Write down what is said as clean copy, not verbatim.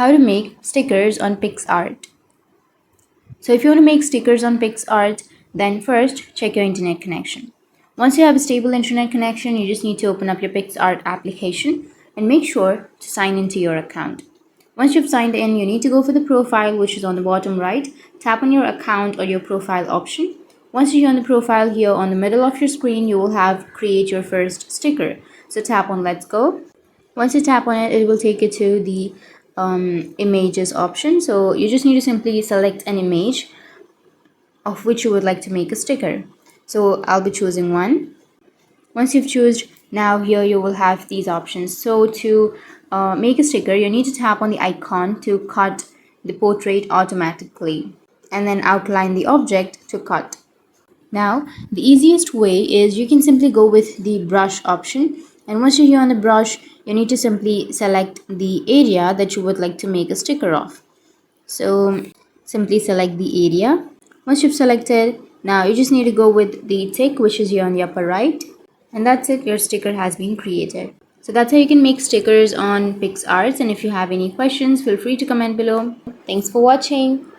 how to make stickers on PicsArt. So if you want to make stickers on PicsArt, then first check your internet connection. Once you have a stable internet connection, you just need to open up your PicsArt application and make sure to sign into your account. Once you've signed in, you need to go for the profile, which is on the bottom right. Tap on your account or your profile option. Once you're on the profile here on the middle of your screen, you will have create your first sticker. So tap on let's go. Once you tap on it, it will take you to the images option. So you just need to simply select an image of which you would like to make a sticker. So I'll be choosing one. Once you've chosen, now here you will have these options. So to make a sticker, you need to tap on the icon to cut the portrait automatically and then outline the object to cut. Now, the easiest way is you can simply go with the brush option, and once you're here on the brush, you need to simply select the area that you would like to make a sticker of. So simply select the area. Once you've selected, now you just need to go with the tick, which is here on the upper right, and that's it, your sticker has been created. So that's how you can make stickers on PicsArt, and if you have any questions, feel free to comment below. Thanks for watching.